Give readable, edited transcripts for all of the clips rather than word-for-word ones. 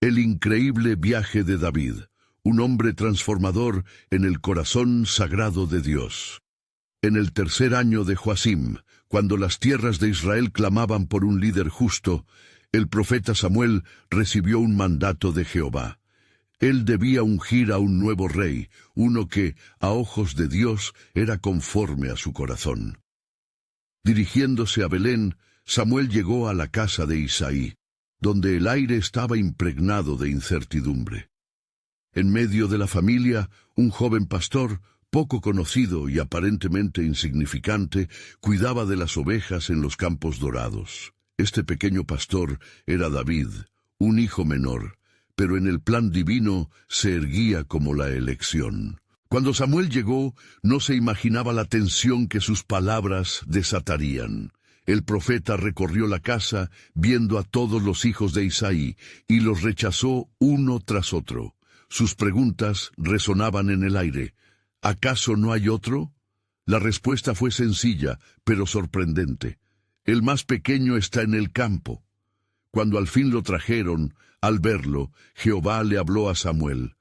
El increíble viaje de David, un hombre transformador en el corazón sagrado de Dios. En el tercer año de Joacim, cuando las tierras de Israel clamaban por un líder justo, el profeta Samuel recibió un mandato de Jehová. Él debía ungir a un nuevo rey, uno que, a ojos de Dios, era conforme a su corazón. Dirigiéndose a Belén, Samuel llegó a la casa de Isaí, donde el aire estaba impregnado de incertidumbre. En medio de la familia, un joven pastor, poco conocido y aparentemente insignificante, cuidaba de las ovejas en los campos dorados. Este pequeño pastor era David, un hijo menor, pero en el plan divino se erguía como la elección. Cuando Samuel llegó, no se imaginaba la tensión que sus palabras desatarían. El profeta recorrió la casa, viendo a todos los hijos de Isaí, y los rechazó uno tras otro. Sus preguntas resonaban en el aire. ¿Acaso no hay otro? La respuesta fue sencilla, pero sorprendente. El más pequeño está en el campo. Cuando al fin lo trajeron, al verlo, Jehová le habló a Samuel.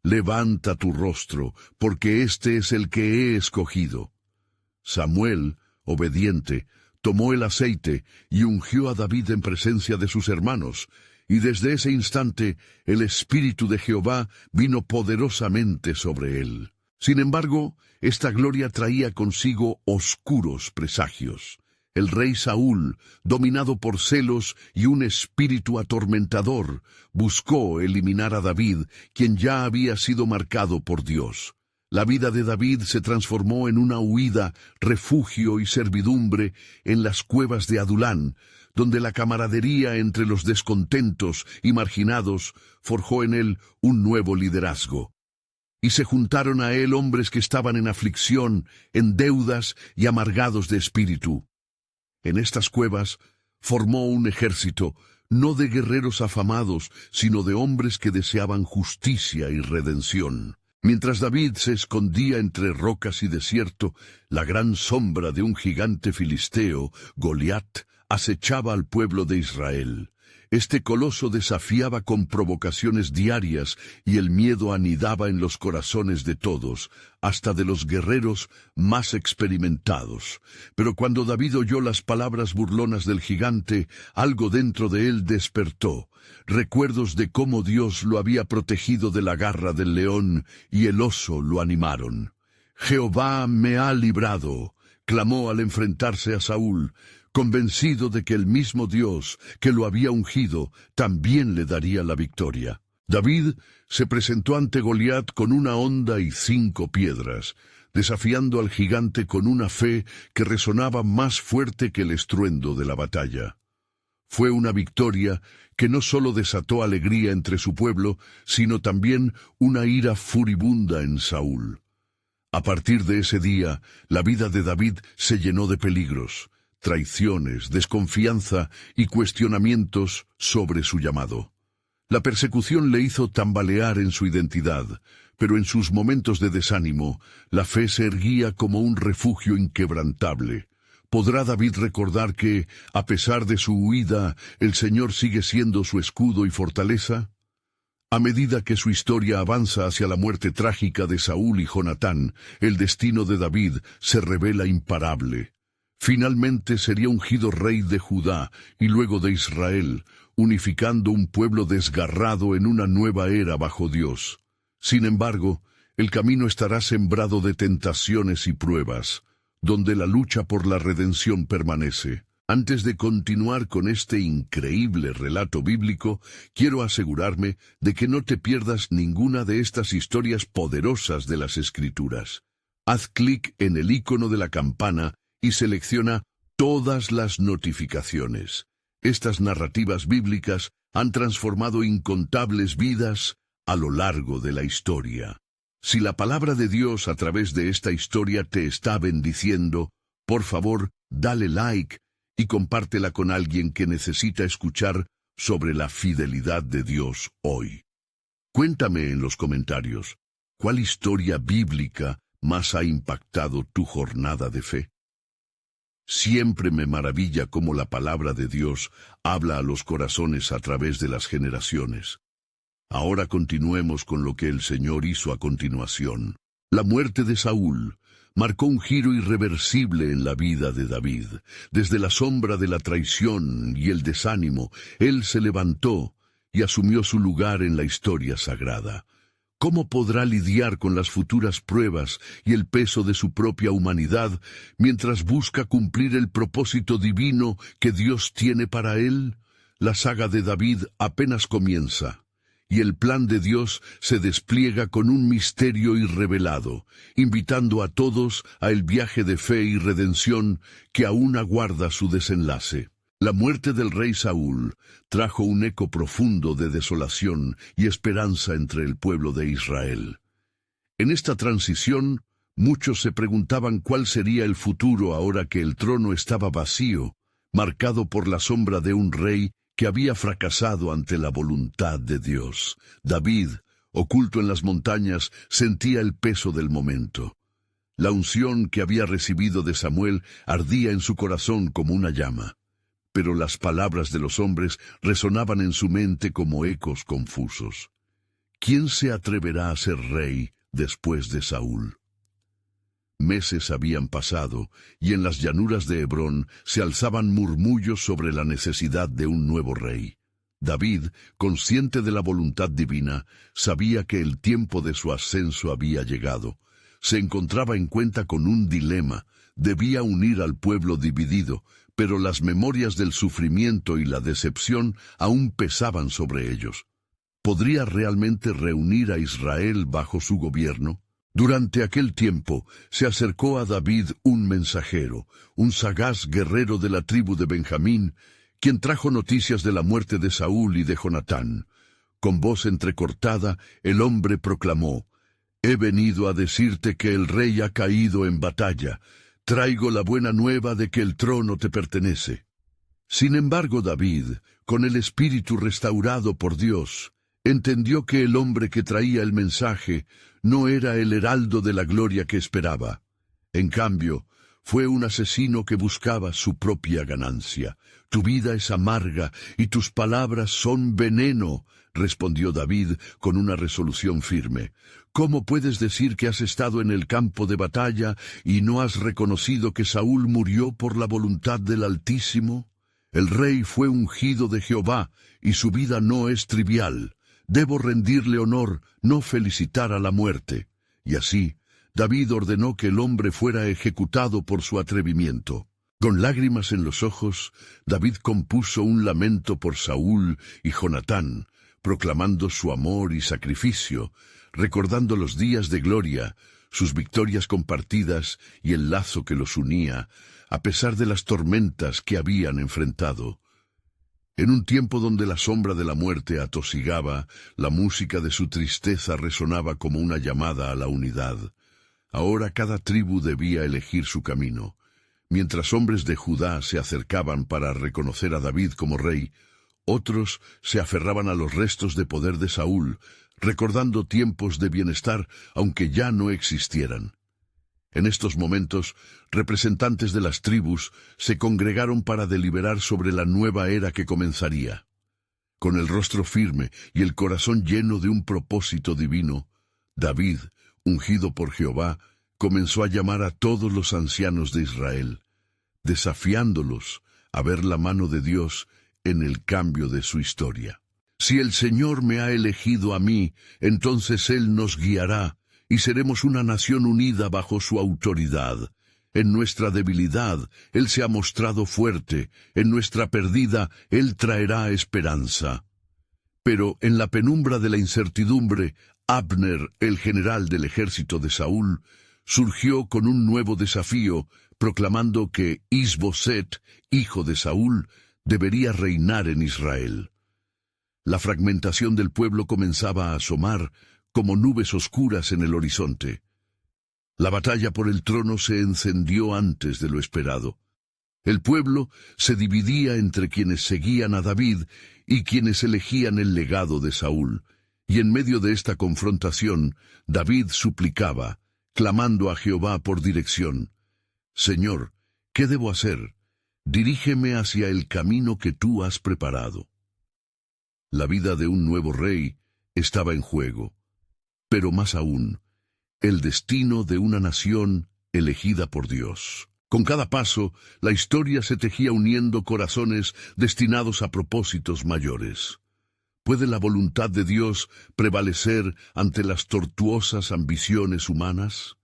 Levanta tu rostro, porque este es el que he escogido. Samuel, obediente, tomó el aceite y ungió a David en presencia de sus hermanos, y desde ese instante el Espíritu de Jehová vino poderosamente sobre él. Sin embargo, esta gloria traía consigo oscuros presagios. El rey Saúl, dominado por celos y un espíritu atormentador, buscó eliminar a David, quien ya había sido marcado por Dios. La vida de David se transformó en una huida, refugio y servidumbre en las cuevas de Adulán, donde la camaradería entre los descontentos y marginados forjó en él un nuevo liderazgo. Y se juntaron a él hombres que estaban en aflicción, en deudas y amargados de espíritu. En estas cuevas formó un ejército, no de guerreros afamados, sino de hombres que deseaban justicia y redención. Mientras David se escondía entre rocas y desierto, la gran sombra de un gigante filisteo, Goliat, acechaba al pueblo de Israel. Este coloso desafiaba con provocaciones diarias y el miedo anidaba en los corazones de todos, hasta de los guerreros más experimentados. Pero cuando David oyó las palabras burlonas del gigante, algo dentro de él despertó. Recuerdos de cómo Dios lo había protegido de la garra del león y el oso lo animaron. «Jehová me ha librado», clamó al enfrentarse a Saúl, convencido de que el mismo Dios que lo había ungido también le daría la victoria. David se presentó ante Goliat con una honda y 5 piedras, desafiando al gigante con una fe que resonaba más fuerte que el estruendo de la batalla. Fue una victoria que no solo desató alegría entre su pueblo, sino también una ira furibunda en Saúl. A partir de ese día, la vida de David se llenó de peligros, traiciones, desconfianza y cuestionamientos sobre su llamado. La persecución le hizo tambalear en su identidad, pero en sus momentos de desánimo, la fe se erguía como un refugio inquebrantable. ¿Podrá David recordar que, a pesar de su huida, el Señor sigue siendo su escudo y fortaleza? A medida que su historia avanza hacia la muerte trágica de Saúl y Jonatán, el destino de David se revela imparable. Finalmente sería ungido rey de Judá y luego de Israel, unificando un pueblo desgarrado en una nueva era bajo Dios. Sin embargo, el camino estará sembrado de tentaciones y pruebas, donde la lucha por la redención permanece. Antes de continuar con este increíble relato bíblico, quiero asegurarme de que no te pierdas ninguna de estas historias poderosas de las Escrituras. Haz clic en el icono de la campana y selecciona todas las notificaciones. Estas narrativas bíblicas han transformado incontables vidas a lo largo de la historia. Si la palabra de Dios a través de esta historia te está bendiciendo, por favor, dale like y compártela con alguien que necesita escuchar sobre la fidelidad de Dios hoy. Cuéntame en los comentarios, ¿cuál historia bíblica más ha impactado tu jornada de fe? Siempre me maravilla cómo la palabra de Dios habla a los corazones a través de las generaciones. Ahora continuemos con lo que el Señor hizo a continuación. La muerte de Saúl marcó un giro irreversible en la vida de David. Desde la sombra de la traición y el desánimo, él se levantó y asumió su lugar en la historia sagrada. ¿Cómo podrá lidiar con las futuras pruebas y el peso de su propia humanidad mientras busca cumplir el propósito divino que Dios tiene para él? La saga de David apenas comienza, y el plan de Dios se despliega con un misterio irrevelado, invitando a todos a el viaje de fe y redención que aún aguarda su desenlace. La muerte del rey Saúl trajo un eco profundo de desolación y esperanza entre el pueblo de Israel. En esta transición, muchos se preguntaban cuál sería el futuro ahora que el trono estaba vacío, marcado por la sombra de un rey que había fracasado ante la voluntad de Dios. David, oculto en las montañas, sentía el peso del momento. La unción que había recibido de Samuel ardía en su corazón como una llama. Pero las palabras de los hombres resonaban en su mente como ecos confusos. ¿Quién se atreverá a ser rey después de Saúl? Meses habían pasado, y en las llanuras de Hebrón se alzaban murmullos sobre la necesidad de un nuevo rey. David, consciente de la voluntad divina, sabía que el tiempo de su ascenso había llegado. Se encontraba en cuenta con un dilema. Debía unir al pueblo dividido, pero las memorias del sufrimiento y la decepción aún pesaban sobre ellos. ¿Podría realmente reunir a Israel bajo su gobierno? Durante aquel tiempo se acercó a David un mensajero, un sagaz guerrero de la tribu de Benjamín, quien trajo noticias de la muerte de Saúl y de Jonatán. Con voz entrecortada, el hombre proclamó: «He venido a decirte que el rey ha caído en batalla. Traigo la buena nueva de que el trono te pertenece». Sin embargo, David, con el espíritu restaurado por Dios, entendió que el hombre que traía el mensaje no era el heraldo de la gloria que esperaba. En cambio, fue un asesino que buscaba su propia ganancia. «Tu vida es amarga y tus palabras son veneno», respondió David con una resolución firme. «¿Cómo puedes decir que has estado en el campo de batalla y no has reconocido que Saúl murió por la voluntad del Altísimo? El rey fue ungido de Jehová y su vida no es trivial. Debo rendirle honor, no felicitar a la muerte». Y así, David ordenó que el hombre fuera ejecutado por su atrevimiento. Con lágrimas en los ojos, David compuso un lamento por Saúl y Jonatán, proclamando su amor y sacrificio, recordando los días de gloria, sus victorias compartidas y el lazo que los unía, a pesar de las tormentas que habían enfrentado. En un tiempo donde la sombra de la muerte atosigaba, la música de su tristeza resonaba como una llamada a la unidad. Ahora cada tribu debía elegir su camino. Mientras hombres de Judá se acercaban para reconocer a David como rey, otros se aferraban a los restos de poder de Saúl, recordando tiempos de bienestar aunque ya no existieran. En estos momentos, representantes de las tribus se congregaron para deliberar sobre la nueva era que comenzaría. Con el rostro firme y el corazón lleno de un propósito divino, David, ungido por Jehová, comenzó a llamar a todos los ancianos de Israel, desafiándolos a ver la mano de Dios en el cambio de su historia. «Si el Señor me ha elegido a mí, entonces Él nos guiará, y seremos una nación unida bajo su autoridad. En nuestra debilidad, Él se ha mostrado fuerte, en nuestra pérdida, Él traerá esperanza». Pero en la penumbra de la incertidumbre, Abner, el general del ejército de Saúl, surgió con un nuevo desafío, proclamando que Is-Boset, hijo de Saúl, debería reinar en Israel. La fragmentación del pueblo comenzaba a asomar como nubes oscuras en el horizonte. La batalla por el trono se encendió antes de lo esperado. El pueblo se dividía entre quienes seguían a David y quienes elegían el legado de Saúl, y en medio de esta confrontación, David suplicaba, clamando a Jehová por dirección: «Señor, ¿qué debo hacer? Dirígeme hacia el camino que tú has preparado». La vida de un nuevo rey estaba en juego, pero más aún, el destino de una nación elegida por Dios. Con cada paso, la historia se tejía uniendo corazones destinados a propósitos mayores. ¿Puede la voluntad de Dios prevalecer ante las tortuosas ambiciones humanas?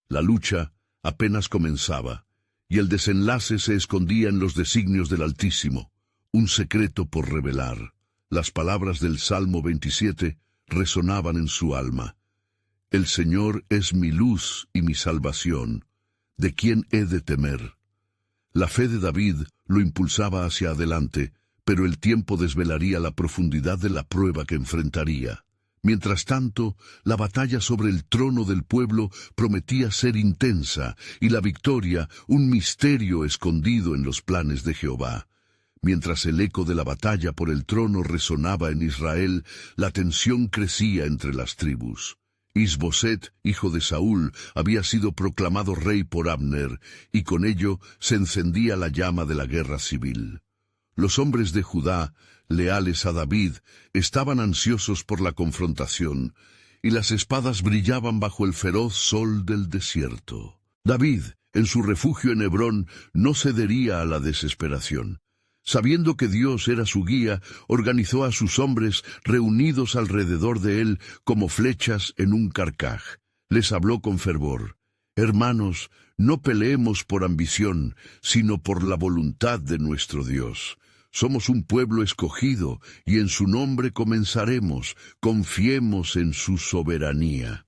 La lucha apenas comenzaba, y el desenlace se escondía en los designios del Altísimo, un secreto por revelar. Las palabras del Salmo 27 resonaban en su alma. El Señor es mi luz y mi salvación. ¿De quién he de temer? La fe de David lo impulsaba hacia adelante, pero el tiempo desvelaría la profundidad de la prueba que enfrentaría. Mientras tanto, la batalla sobre el trono del pueblo prometía ser intensa, y la victoria un misterio escondido en los planes de Jehová. Mientras el eco de la batalla por el trono resonaba en Israel, la tensión crecía entre las tribus. Is-Boset, hijo de Saúl, había sido proclamado rey por Abner, y con ello se encendía la llama de la guerra civil. Los hombres de Judá, leales a David, estaban ansiosos por la confrontación, y las espadas brillaban bajo el feroz sol del desierto. David, en su refugio en Hebrón, no cedería a la desesperación. Sabiendo que Dios era su guía, organizó a sus hombres reunidos alrededor de él como flechas en un carcaj. Les habló con fervor. Hermanos, no peleemos por ambición, sino por la voluntad de nuestro Dios. Somos un pueblo escogido, y en su nombre comenzaremos. Confiemos en su soberanía.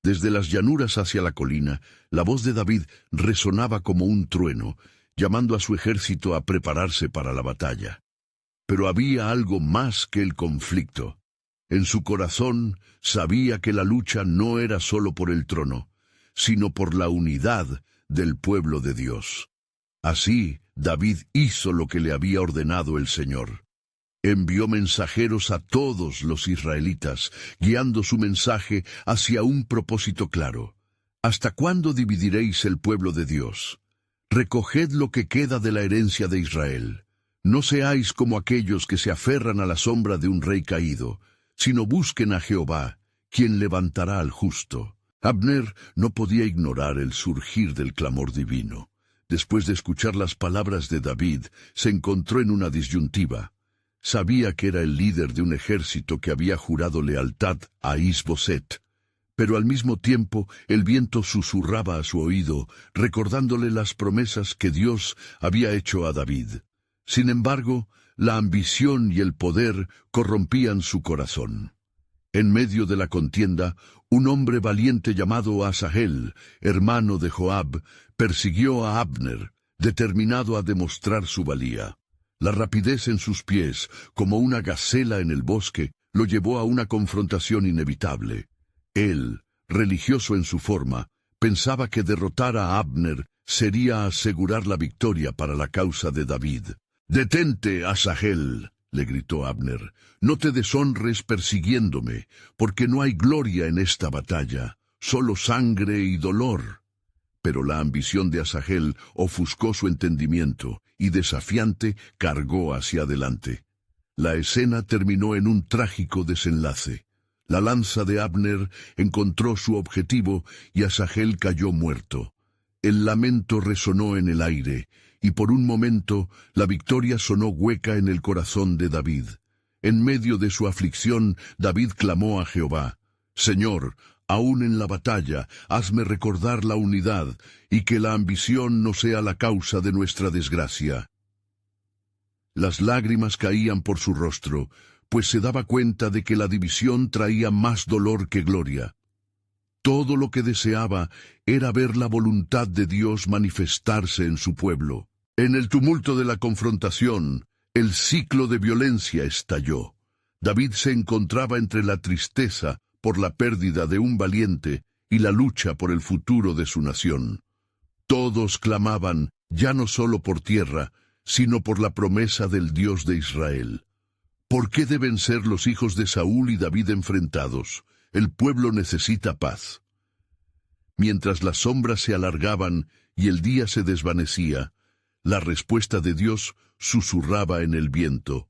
Desde las llanuras hacia la colina, la voz de David resonaba como un trueno, llamando a su ejército a prepararse para la batalla. Pero había algo más que el conflicto. En su corazón sabía que la lucha no era solo por el trono, sino por la unidad del pueblo de Dios. Así, David hizo lo que le había ordenado el Señor. Envió mensajeros a todos los israelitas, guiando su mensaje hacia un propósito claro. ¿Hasta cuándo dividiréis el pueblo de Dios? Recoged lo que queda de la herencia de Israel. No seáis como aquellos que se aferran a la sombra de un rey caído, sino busquen a Jehová, quien levantará al justo. Abner no podía ignorar el surgir del clamor divino. Después de escuchar las palabras de David, se encontró en una disyuntiva. Sabía que era el líder de un ejército que había jurado lealtad a Is-Boset, pero al mismo tiempo el viento susurraba a su oído, recordándole las promesas que Dios había hecho a David. Sin embargo, la ambición y el poder corrompían su corazón. En medio de la contienda, un hombre valiente llamado Asahel, hermano de Joab, persiguió a Abner, determinado a demostrar su valía. La rapidez en sus pies, como una gacela en el bosque, lo llevó a una confrontación inevitable. Él, religioso en su forma, pensaba que derrotar a Abner sería asegurar la victoria para la causa de David. «Detente, Asahel», le gritó Abner, «no te deshonres persiguiéndome, porque no hay gloria en esta batalla, solo sangre y dolor». Pero la ambición de Asahel ofuscó su entendimiento, y desafiante cargó hacia adelante. La escena terminó en un trágico desenlace. La lanza de Abner encontró su objetivo y Asahel cayó muerto. El lamento resonó en el aire, y por un momento la victoria sonó hueca en el corazón de David. En medio de su aflicción, David clamó a Jehová: «Señor, aún en la batalla, hazme recordar la unidad, y que la ambición no sea la causa de nuestra desgracia». Las lágrimas caían por su rostro, pues se daba cuenta de que la división traía más dolor que gloria. Todo lo que deseaba era ver la voluntad de Dios manifestarse en su pueblo. En el tumulto de la confrontación, el ciclo de violencia estalló. David se encontraba entre la tristeza por la pérdida de un valiente y la lucha por el futuro de su nación. Todos clamaban, ya no solo por tierra, sino por la promesa del Dios de Israel. ¿Por qué deben ser los hijos de Saúl y David enfrentados? El pueblo necesita paz. Mientras las sombras se alargaban y el día se desvanecía, la respuesta de Dios susurraba en el viento: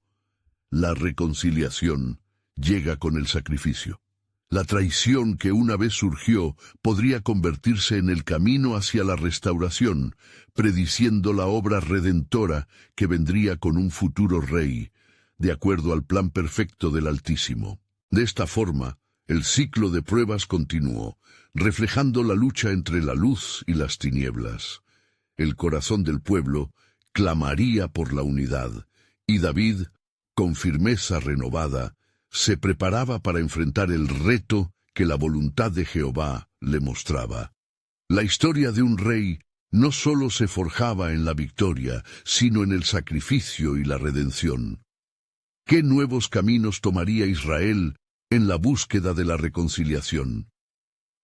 la reconciliación llega con el sacrificio. La traición que una vez surgió podría convertirse en el camino hacia la restauración, prediciendo la obra redentora que vendría con un futuro rey, de acuerdo al plan perfecto del Altísimo. De esta forma, el ciclo de pruebas continuó, reflejando la lucha entre la luz y las tinieblas. El corazón del pueblo clamaría por la unidad, y David, con firmeza renovada, se preparaba para enfrentar el reto que la voluntad de Jehová le mostraba. La historia de un rey no solo se forjaba en la victoria, sino en el sacrificio y la redención. ¿Qué nuevos caminos tomaría Israel en la búsqueda de la reconciliación?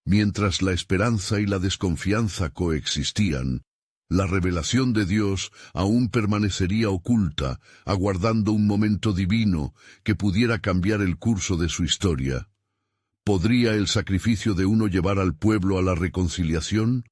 Mientras la esperanza y la desconfianza coexistían, la revelación de Dios aún permanecería oculta, aguardando un momento divino que pudiera cambiar el curso de su historia. ¿Podría el sacrificio de uno llevar al pueblo a la reconciliación?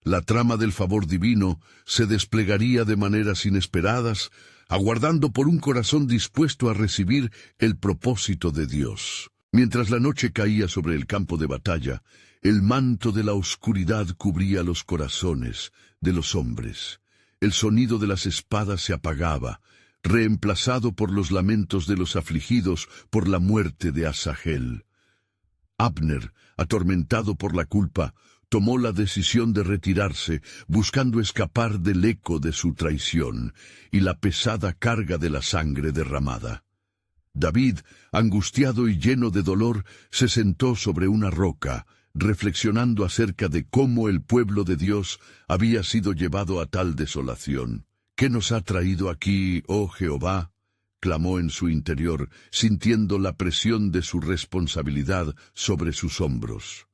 La trama del favor divino se desplegaría de maneras inesperadas, aguardando por un corazón dispuesto a recibir el propósito de Dios. Mientras la noche caía sobre el campo de batalla, el manto de la oscuridad cubría los corazones de los hombres. El sonido de las espadas se apagaba, reemplazado por los lamentos de los afligidos por la muerte de Asahel. Abner, atormentado por la culpa, tomó la decisión de retirarse, buscando escapar del eco de su traición y la pesada carga de la sangre derramada. David, angustiado y lleno de dolor, se sentó sobre una roca, reflexionando acerca de cómo el pueblo de Dios había sido llevado a tal desolación. ¿Qué nos ha traído aquí, oh Jehová?, clamó en su interior, sintiendo la presión de su responsabilidad sobre sus hombros.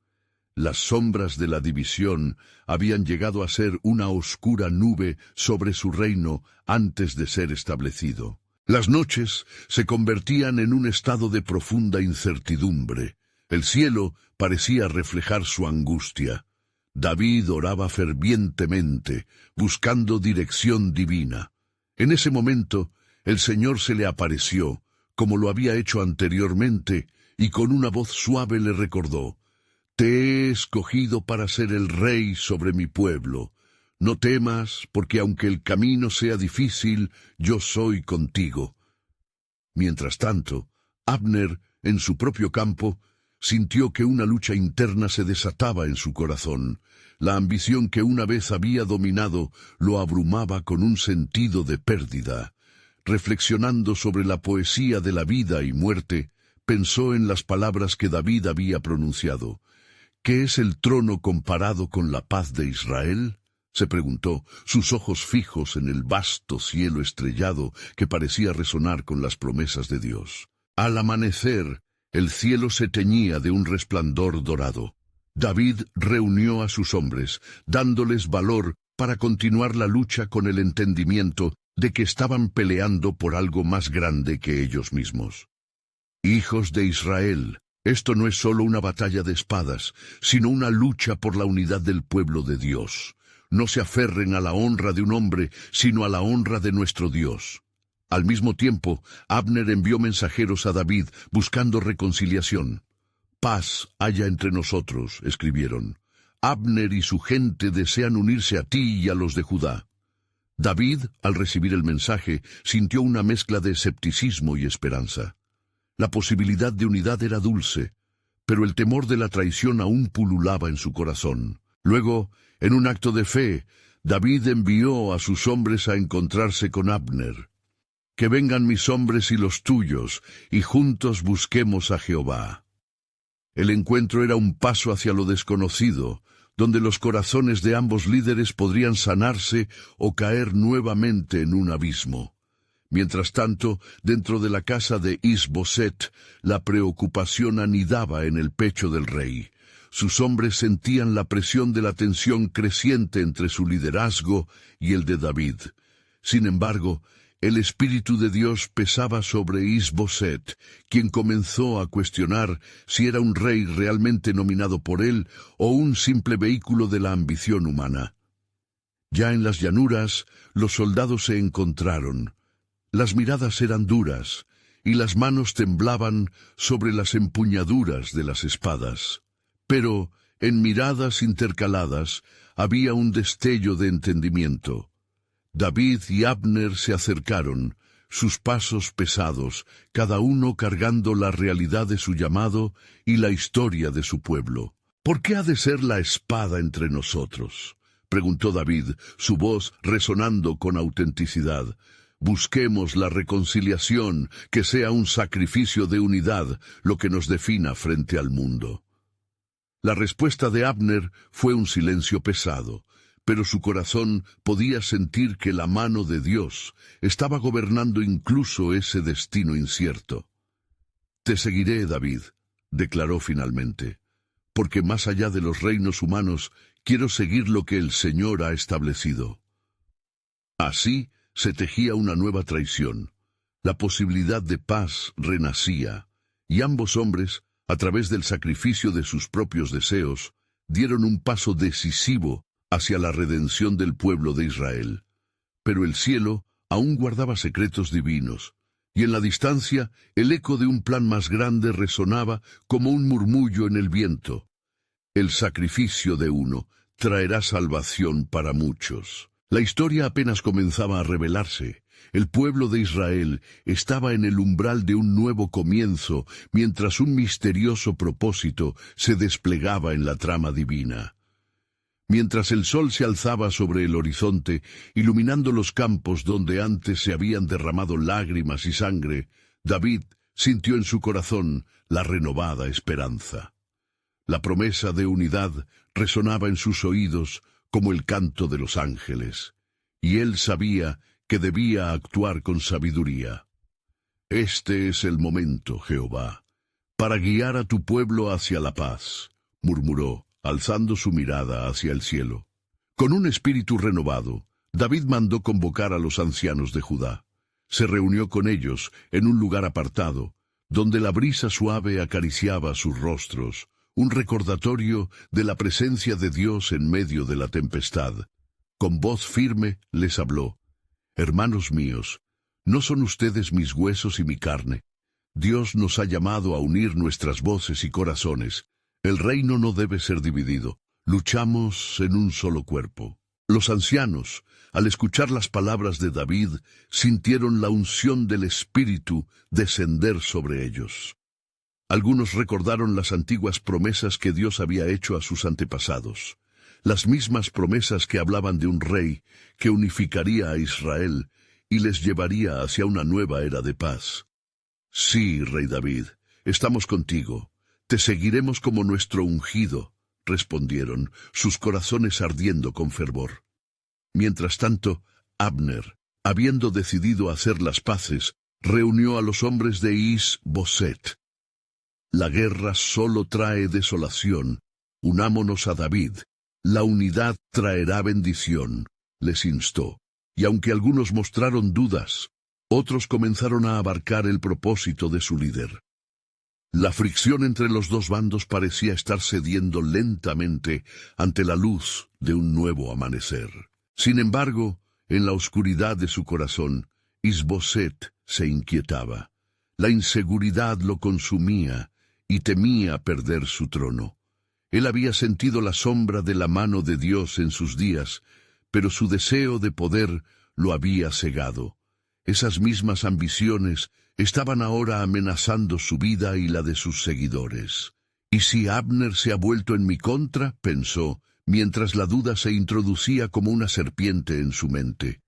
Las sombras de la división habían llegado a ser una oscura nube sobre su reino antes de ser establecido. Las noches se convertían en un estado de profunda incertidumbre. El cielo parecía reflejar su angustia. David oraba fervientemente, buscando dirección divina. En ese momento, el Señor se le apareció, como lo había hecho anteriormente, y con una voz suave le recordó: «Te he escogido para ser el rey sobre mi pueblo. No temas, porque aunque el camino sea difícil, yo soy contigo». Mientras tanto, Abner, en su propio campo, sintió que una lucha interna se desataba en su corazón. La ambición que una vez había dominado lo abrumaba con un sentido de pérdida. Reflexionando sobre la poesía de la vida y muerte, pensó en las palabras que David había pronunciado. ¿Qué es el trono comparado con la paz de Israel?, se preguntó, sus ojos fijos en el vasto cielo estrellado que parecía resonar con las promesas de Dios. Al amanecer, el cielo se teñía de un resplandor dorado. David reunió a sus hombres, dándoles valor para continuar la lucha con el entendimiento de que estaban peleando por algo más grande que ellos mismos. Hijos de Israel, esto no es solo una batalla de espadas, sino una lucha por la unidad del pueblo de Dios. No se aferren a la honra de un hombre, sino a la honra de nuestro Dios. Al mismo tiempo, Abner envió mensajeros a David buscando reconciliación. «Paz haya entre nosotros», escribieron. «Abner y su gente desean unirse a ti y a los de Judá». David, al recibir el mensaje, sintió una mezcla de escepticismo y esperanza. La posibilidad de unidad era dulce, pero el temor de la traición aún pululaba en su corazón. Luego, en un acto de fe, David envió a sus hombres a encontrarse con Abner. «Que vengan mis hombres y los tuyos, y juntos busquemos a Jehová». El encuentro era un paso hacia lo desconocido, donde los corazones de ambos líderes podrían sanarse o caer nuevamente en un abismo. Mientras tanto, dentro de la casa de Is-Boset, la preocupación anidaba en el pecho del rey. Sus hombres sentían la presión de la tensión creciente entre su liderazgo y el de David. Sin embargo, el Espíritu de Dios pesaba sobre Is-Boset, quien comenzó a cuestionar si era un rey realmente nominado por él o un simple vehículo de la ambición humana. Ya en las llanuras, los soldados se encontraron. Las miradas eran duras, y las manos temblaban sobre las empuñaduras de las espadas. Pero, en miradas intercaladas, había un destello de entendimiento. David y Abner se acercaron, sus pasos pesados, cada uno cargando la realidad de su llamado y la historia de su pueblo. «¿Por qué ha de ser la espada entre nosotros?», preguntó David, su voz resonando con autenticidad. «Busquemos la reconciliación, que sea un sacrificio de unidad, lo que nos defina frente al mundo». La respuesta de Abner fue un silencio pesado, pero su corazón podía sentir que la mano de Dios estaba gobernando incluso ese destino incierto. «Te seguiré, David», declaró finalmente, «porque más allá de los reinos humanos, quiero seguir lo que el Señor ha establecido». Así se tejía una nueva traición. La posibilidad de paz renacía, y ambos hombres, a través del sacrificio de sus propios deseos, dieron un paso decisivo hacia la redención del pueblo de Israel. Pero el cielo aún guardaba secretos divinos, y en la distancia el eco de un plan más grande resonaba como un murmullo en el viento. El sacrificio de uno traerá salvación para muchos. La historia apenas comenzaba a revelarse. El pueblo de Israel estaba en el umbral de un nuevo comienzo, mientras un misterioso propósito se desplegaba en la trama divina. Mientras el sol se alzaba sobre el horizonte, iluminando los campos donde antes se habían derramado lágrimas y sangre, David sintió en su corazón la renovada esperanza. La promesa de unidad resonaba en sus oídos como el canto de los ángeles, y él sabía que debía actuar con sabiduría. «Este es el momento, Jehová, para guiar a tu pueblo hacia la paz», murmuró, alzando su mirada hacia el cielo. Con un espíritu renovado, David mandó convocar a los ancianos de Judá. Se reunió con ellos en un lugar apartado, donde la brisa suave acariciaba sus rostros, un recordatorio de la presencia de Dios en medio de la tempestad. Con voz firme les habló: «Hermanos míos, ¿no son ustedes mis huesos y mi carne? Dios nos ha llamado a unir nuestras voces y corazones. El reino no debe ser dividido. Luchamos en un solo cuerpo». Los ancianos, al escuchar las palabras de David, sintieron la unción del Espíritu descender sobre ellos. Algunos recordaron las antiguas promesas que Dios había hecho a sus antepasados, las mismas promesas que hablaban de un rey que unificaría a Israel y les llevaría hacia una nueva era de paz. «Sí, rey David, estamos contigo. Te seguiremos como nuestro ungido», respondieron, sus corazones ardiendo con fervor. Mientras tanto, Abner, habiendo decidido hacer las paces, reunió a los hombres de Is-Boset. «La guerra solo trae desolación. Unámonos a David. La unidad traerá bendición», les instó. Y aunque algunos mostraron dudas, otros comenzaron a abarcar el propósito de su líder. La fricción entre los dos bandos parecía estar cediendo lentamente ante la luz de un nuevo amanecer. Sin embargo, en la oscuridad de su corazón, Is-Boset se inquietaba. La inseguridad lo consumía y temía perder su trono. Él había sentido la sombra de la mano de Dios en sus días, pero su deseo de poder lo había cegado. Esas mismas ambiciones estaban ahora amenazando su vida y la de sus seguidores. «¿Y si Abner se ha vuelto en mi contra?», pensó, mientras la duda se introducía como una serpiente en su mente.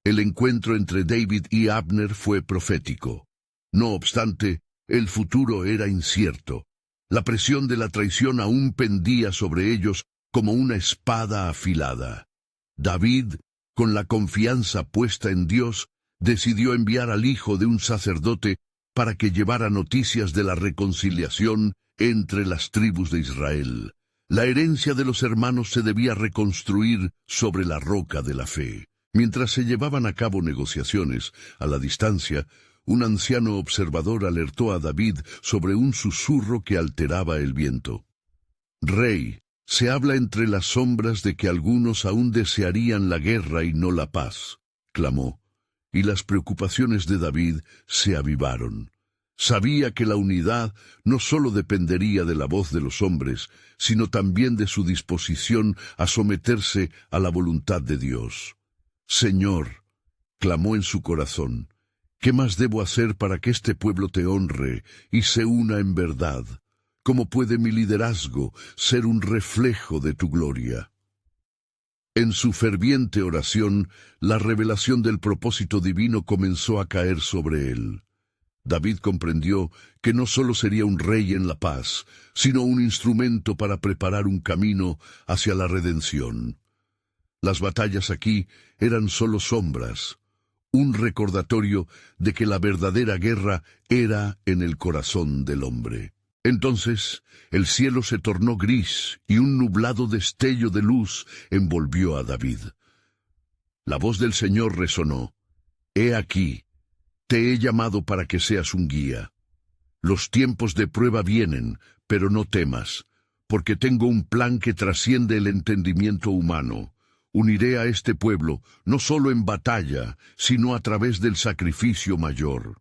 El encuentro entre David y Abner fue profético. No obstante, el futuro era incierto. La presión de la traición aún pendía sobre ellos como una espada afilada. David, con la confianza puesta en Dios, decidió enviar al hijo de un sacerdote para que llevara noticias de la reconciliación entre las tribus de Israel. La herencia de los hermanos se debía reconstruir sobre la roca de la fe. Mientras se llevaban a cabo negociaciones, a la distancia, un anciano observador alertó a David sobre un susurro que alteraba el viento. «Rey, se habla entre las sombras de que algunos aún desearían la guerra y no la paz», clamó. y las preocupaciones de David se avivaron. Sabía que la unidad no solo dependería de la voz de los hombres, sino también de su disposición a someterse a la voluntad de Dios. «Señor», clamó en su corazón, «¿qué más debo hacer para que este pueblo te honre y se una en verdad? ¿Cómo puede mi liderazgo ser un reflejo de tu gloria?» En su ferviente oración, la revelación del propósito divino comenzó a caer sobre él. David comprendió que no solo sería un rey en la paz, sino un instrumento para preparar un camino hacia la redención. Las batallas aquí eran solo sombras, un recordatorio de que la verdadera guerra era en el corazón del hombre. Entonces el cielo se tornó gris y un nublado destello de luz envolvió a David. La voz del Señor resonó: «He aquí, te he llamado para que seas un guía. Los tiempos de prueba vienen, pero no temas, porque tengo un plan que trasciende el entendimiento humano. Uniré a este pueblo, no solo en batalla, sino a través del sacrificio mayor».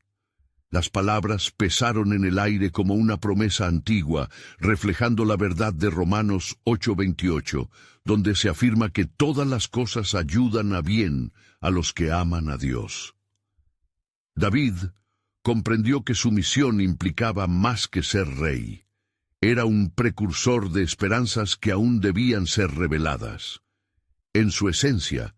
Las palabras pesaron en el aire como una promesa antigua, reflejando la verdad de Romanos 8:28, donde se afirma que todas las cosas ayudan a bien a los que aman a Dios. David comprendió que su misión implicaba más que ser rey. Era un precursor de esperanzas que aún debían ser reveladas. En su esencia,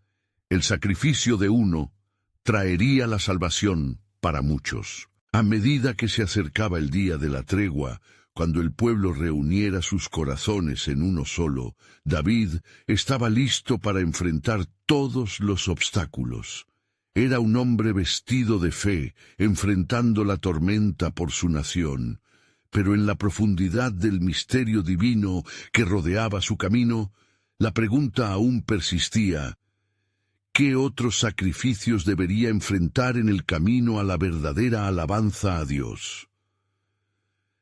el sacrificio de uno traería la salvación para muchos. A medida que se acercaba el día de la tregua, cuando el pueblo reuniera sus corazones en uno solo, David estaba listo para enfrentar todos los obstáculos. Era un hombre vestido de fe, enfrentando la tormenta por su nación. Pero en la profundidad del misterio divino que rodeaba su camino, la pregunta aún persistía: ¿qué otros sacrificios debería enfrentar en el camino a la verdadera alabanza a Dios?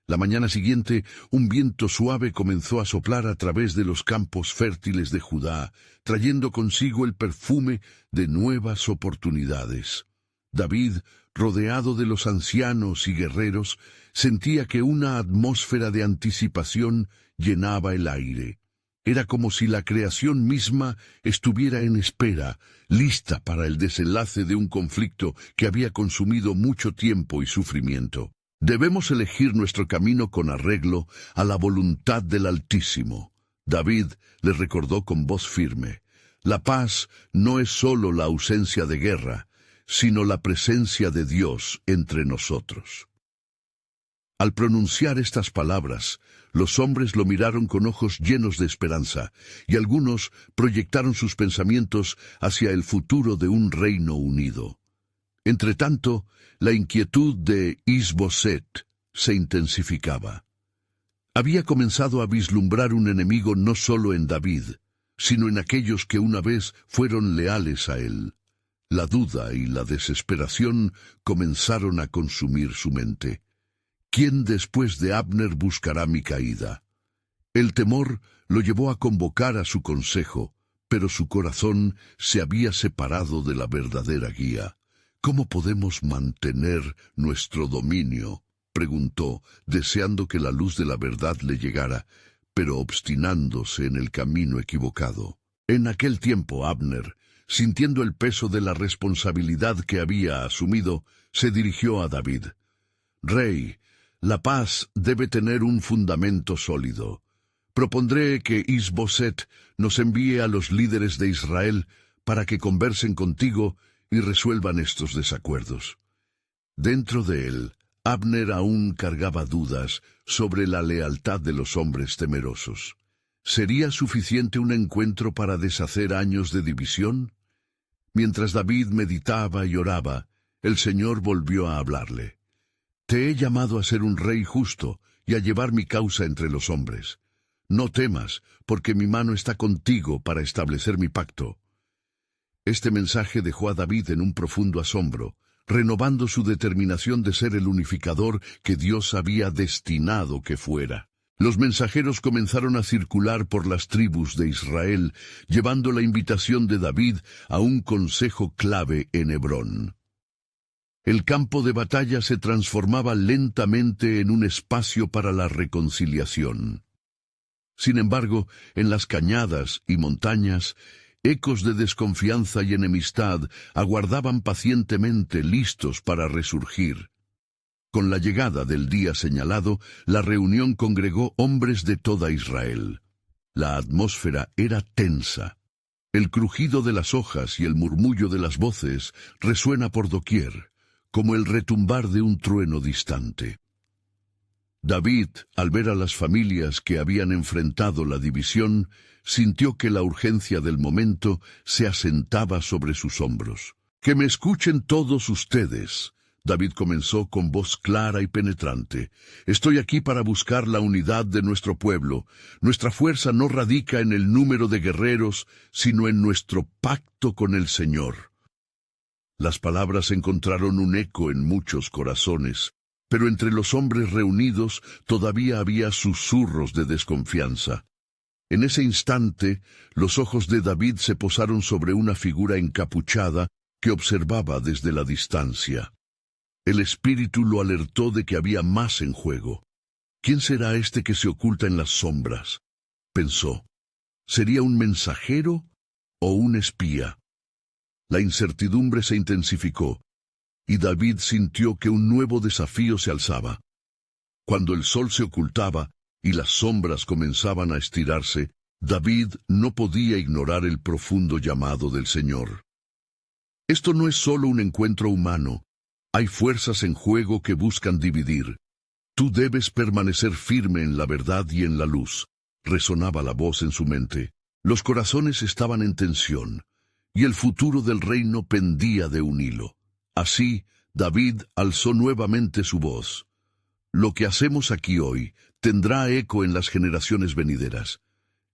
La mañana siguiente, un viento suave comenzó a soplar a través de los campos fértiles de Judá, trayendo consigo el perfume de nuevas oportunidades. David, rodeado de los ancianos y guerreros, sentía que una atmósfera de anticipación llenaba el aire. Era como si la creación misma estuviera en espera, lista para el desenlace de un conflicto que había consumido mucho tiempo y sufrimiento. Debemos elegir nuestro camino con arreglo a la voluntad del Altísimo. David le recordó con voz firme: la paz no es solo la ausencia de guerra, sino la presencia de Dios entre nosotros. Al pronunciar estas palabras, los hombres lo miraron con ojos llenos de esperanza, y algunos proyectaron sus pensamientos hacia el futuro de un reino unido. Entretanto, la inquietud de Is-Boset se intensificaba. Había comenzado a vislumbrar un enemigo no solo en David, sino en aquellos que una vez fueron leales a él. La duda y la desesperación comenzaron a consumir su mente. ¿Quién después de Abner buscará mi caída? El temor lo llevó a convocar a su consejo, pero su corazón se había separado de la verdadera guía. ¿Cómo podemos mantener nuestro dominio?, preguntó, deseando que la luz de la verdad le llegara, pero obstinándose en el camino equivocado. En aquel tiempo Abner, sintiendo el peso de la responsabilidad que había asumido, se dirigió a David. «Rey, la paz debe tener un fundamento sólido. Propondré que Is-Boset nos envíe a los líderes de Israel para que conversen contigo y resuelvan estos desacuerdos». Dentro de él, Abner aún cargaba dudas sobre la lealtad de los hombres temerosos. ¿Sería suficiente un encuentro para deshacer años de división? Mientras David meditaba y oraba, el Señor volvió a hablarle. «Te he llamado a ser un rey justo y a llevar mi causa entre los hombres. No temas, porque mi mano está contigo para establecer mi pacto». Este mensaje dejó a David en un profundo asombro, renovando su determinación de ser el unificador que Dios había destinado que fuera. Los mensajeros comenzaron a circular por las tribus de Israel, llevando la invitación de David a un consejo clave en Hebrón. El campo de batalla se transformaba lentamente en un espacio para la reconciliación. Sin embargo, en las cañadas y montañas, ecos de desconfianza y enemistad aguardaban pacientemente listos para resurgir. Con la llegada del día señalado, la reunión congregó hombres de toda Israel. La atmósfera era tensa. El crujido de las hojas y el murmullo de las voces resuena por doquier, como el retumbar de un trueno distante. David, al ver a las familias que habían enfrentado la división, sintió que la urgencia del momento se asentaba sobre sus hombros. «Que me escuchen todos ustedes», David comenzó con voz clara y penetrante. «Estoy aquí para buscar la unidad de nuestro pueblo. Nuestra fuerza no radica en el número de guerreros, sino en nuestro pacto con el Señor». Las palabras encontraron un eco en muchos corazones, pero entre los hombres reunidos todavía había susurros de desconfianza. En ese instante, los ojos de David se posaron sobre una figura encapuchada que observaba desde la distancia. El espíritu lo alertó de que había más en juego. ¿Quién será este que se oculta en las sombras?, pensó. ¿Sería un mensajero o un espía? La incertidumbre se intensificó, y David sintió que un nuevo desafío se alzaba. Cuando el sol se ocultaba y las sombras comenzaban a estirarse, David no podía ignorar el profundo llamado del Señor. Esto no es solo un encuentro humano. Hay fuerzas en juego que buscan dividir. Tú debes permanecer firme en la verdad y en la luz, resonaba la voz en su mente. Los corazones estaban en tensión, y el futuro del reino pendía de un hilo. Así, David alzó nuevamente su voz. Lo que hacemos aquí hoy tendrá eco en las generaciones venideras.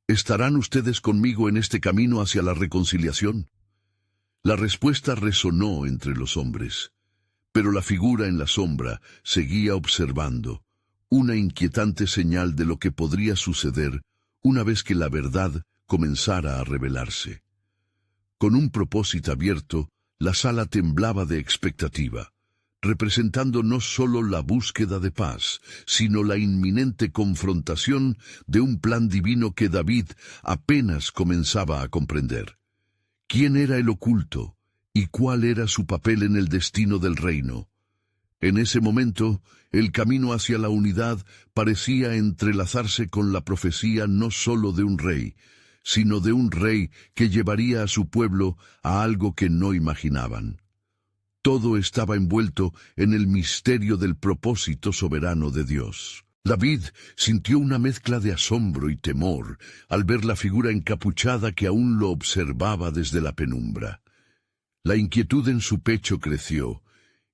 ¿Estarán ustedes conmigo en este camino hacia la reconciliación? La respuesta resonó entre los hombres, pero la figura en la sombra seguía observando, una inquietante señal de lo que podría suceder una vez que la verdad comenzara a revelarse. Con un propósito abierto, la sala temblaba de expectativa, representando no solo la búsqueda de paz, sino la inminente confrontación de un plan divino que David apenas comenzaba a comprender. ¿Quién era el oculto y cuál era su papel en el destino del reino? En ese momento, el camino hacia la unidad parecía entrelazarse con la profecía no solo de un rey, sino de un rey que llevaría a su pueblo a algo que no imaginaban. Todo estaba envuelto en el misterio del propósito soberano de Dios. David sintió una mezcla de asombro y temor al ver la figura encapuchada que aún lo observaba desde la penumbra. La inquietud en su pecho creció,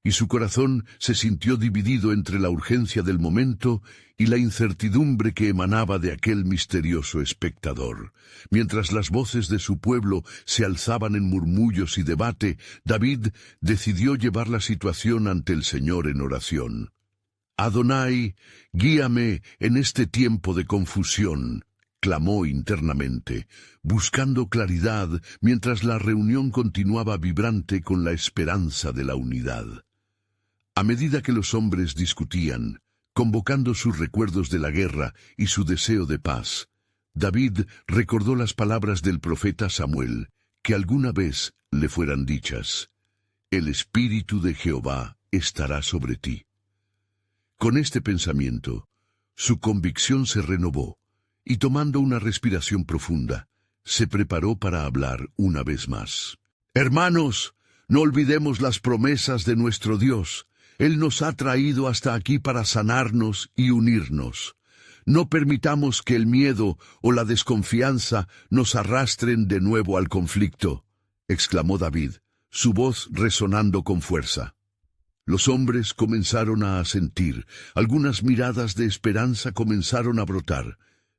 y su corazón se sintió dividido entre la urgencia del momento y la incertidumbre que emanaba de aquel misterioso espectador. Mientras las voces de su pueblo se alzaban en murmullos y debate, David decidió llevar la situación ante el Señor en oración. «Adonai, guíame en este tiempo de confusión», clamó internamente, buscando claridad mientras la reunión continuaba vibrante con la esperanza de la unidad. A medida que los hombres discutían, convocando sus recuerdos de la guerra y su deseo de paz, David recordó las palabras del profeta Samuel, que alguna vez le fueran dichas: «El Espíritu de Jehová estará sobre ti». Con este pensamiento, su convicción se renovó, y tomando una respiración profunda, se preparó para hablar una vez más. «Hermanos, no olvidemos las promesas de nuestro Dios. Él nos ha traído hasta aquí para sanarnos y unirnos. No permitamos que el miedo o la desconfianza nos arrastren de nuevo al conflicto», exclamó David, su voz resonando con fuerza. Los hombres comenzaron a asentir, algunas miradas de esperanza comenzaron a brotar,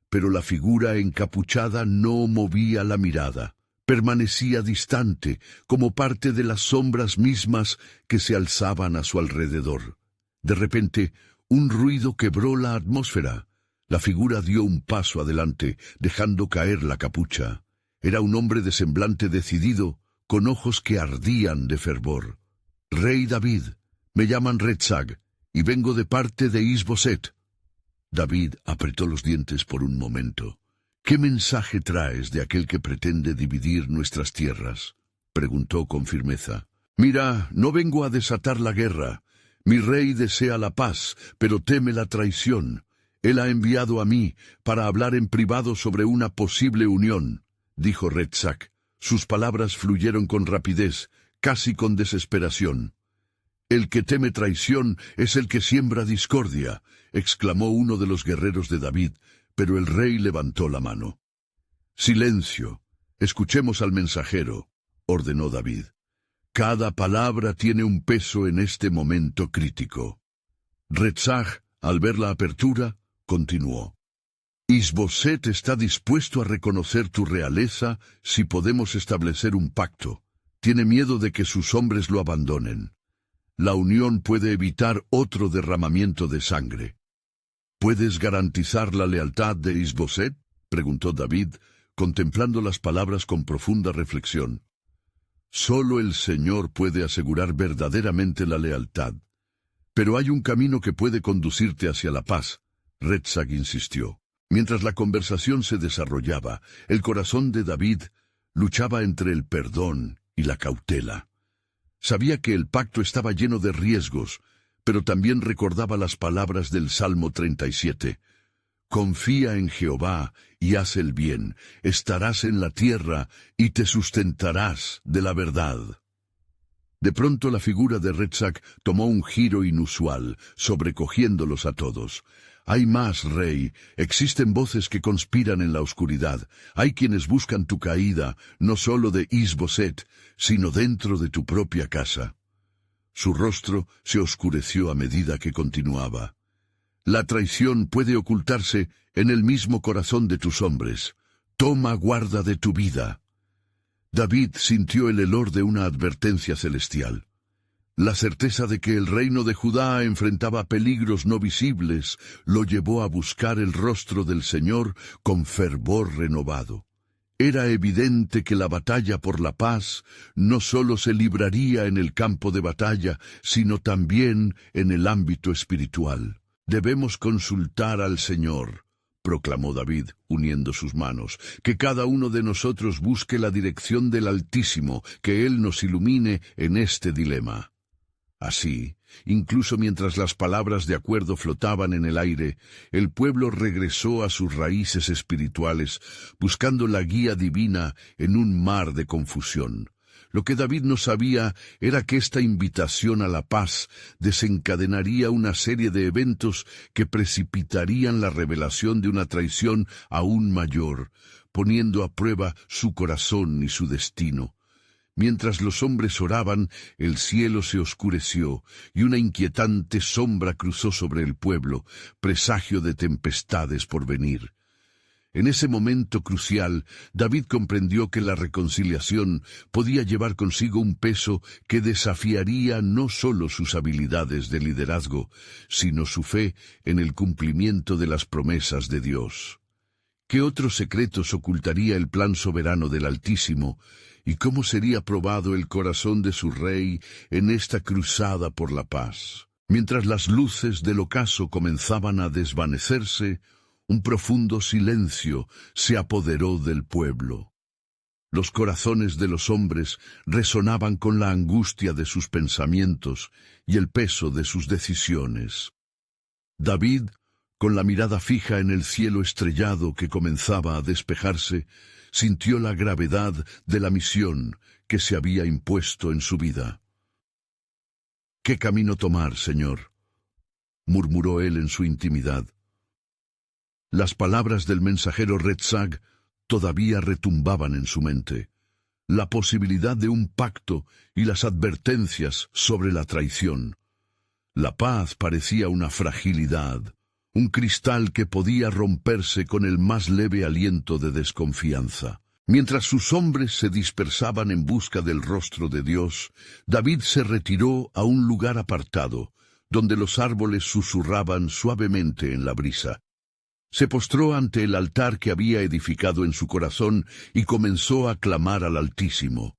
pero la figura encapuchada no movía la mirada. Permanecía distante, como parte de las sombras mismas que se alzaban a su alrededor. De repente, un ruido quebró la atmósfera. La figura dio un paso adelante, dejando caer la capucha. Era un hombre de semblante decidido, con ojos que ardían de fervor. «Rey David», Me llaman Retzag, y vengo de parte de Is-Boset. David apretó los dientes por un momento. —¿Qué mensaje traes de aquel que pretende dividir nuestras tierras? —preguntó con firmeza. —Mira, no vengo a desatar la guerra. Mi rey desea la paz, pero teme la traición. Él ha enviado a mí para hablar en privado sobre una posible unión —dijo Retzag. Sus palabras fluyeron con rapidez, casi con desesperación. —El que teme traición es el que siembra discordia —exclamó uno de los guerreros de David, pero el rey levantó la mano. —Silencio, escuchemos al mensajero —ordenó David. Cada palabra tiene un peso en este momento crítico. Retzag, al ver la apertura, continuó. Is-Boset está dispuesto a reconocer tu realeza si podemos establecer un pacto. Tiene miedo de que sus hombres lo abandonen. La unión puede evitar otro derramamiento de sangre. ¿Puedes garantizar la lealtad de Is-Boset? Preguntó David, contemplando las palabras con profunda reflexión. Solo el Señor puede asegurar verdaderamente la lealtad. Pero hay un camino que puede conducirte hacia la paz, Retzag insistió. Mientras la conversación se desarrollaba, el corazón de David luchaba entre el perdón y la cautela. Sabía que el pacto estaba lleno de riesgos, pero también recordaba las palabras del Salmo 37. Confía en Jehová y haz el bien, estarás en la tierra y te sustentarás de la verdad. De pronto la figura de Retzag tomó un giro inusual, sobrecogiéndolos a todos. Hay más, rey. Existen voces que conspiran en la oscuridad. Hay quienes buscan tu caída, no solo de Is-Boset, sino dentro de tu propia casa. Su rostro se oscureció a medida que continuaba. La traición puede ocultarse en el mismo corazón de tus hombres. Toma guarda de tu vida. David sintió el helor de una advertencia celestial. La certeza de que el reino de Judá enfrentaba peligros no visibles lo llevó a buscar el rostro del Señor con fervor renovado. Era evidente que la batalla por la paz no solo se libraría en el campo de batalla, sino también en el ámbito espiritual. Debemos consultar al Señor, proclamó David, uniendo sus manos, que cada uno de nosotros busque la dirección del Altísimo, que Él nos ilumine en este dilema. Así, incluso mientras las palabras de acuerdo flotaban en el aire, el pueblo regresó a sus raíces espirituales, buscando la guía divina en un mar de confusión. Lo que David no sabía era que esta invitación a la paz desencadenaría una serie de eventos que precipitarían la revelación de una traición aún mayor, poniendo a prueba su corazón y su destino. Mientras los hombres oraban, el cielo se oscureció, y una inquietante sombra cruzó sobre el pueblo, presagio de tempestades por venir. En ese momento crucial, David comprendió que la reconciliación podía llevar consigo un peso que desafiaría no solo sus habilidades de liderazgo, sino su fe en el cumplimiento de las promesas de Dios. ¿Qué otros secretos ocultaría el plan soberano del Altísimo? ¿Y cómo sería probado el corazón de su rey en esta cruzada por la paz? Mientras las luces del ocaso comenzaban a desvanecerse, un profundo silencio se apoderó del pueblo. Los corazones de los hombres resonaban con la angustia de sus pensamientos y el peso de sus decisiones. David, con la mirada fija en el cielo estrellado que comenzaba a despejarse, sintió la gravedad de la misión que se había impuesto en su vida. «¿Qué camino tomar, Señor?», murmuró él en su intimidad. Las palabras del mensajero Retzag todavía retumbaban en su mente. La posibilidad de un pacto y las advertencias sobre la traición. La paz parecía una fragilidad, un cristal que podía romperse con el más leve aliento de desconfianza. Mientras sus hombres se dispersaban en busca del rostro de Dios, David se retiró a un lugar apartado, donde los árboles susurraban suavemente en la brisa. Se postró ante el altar que había edificado en su corazón y comenzó a clamar al Altísimo.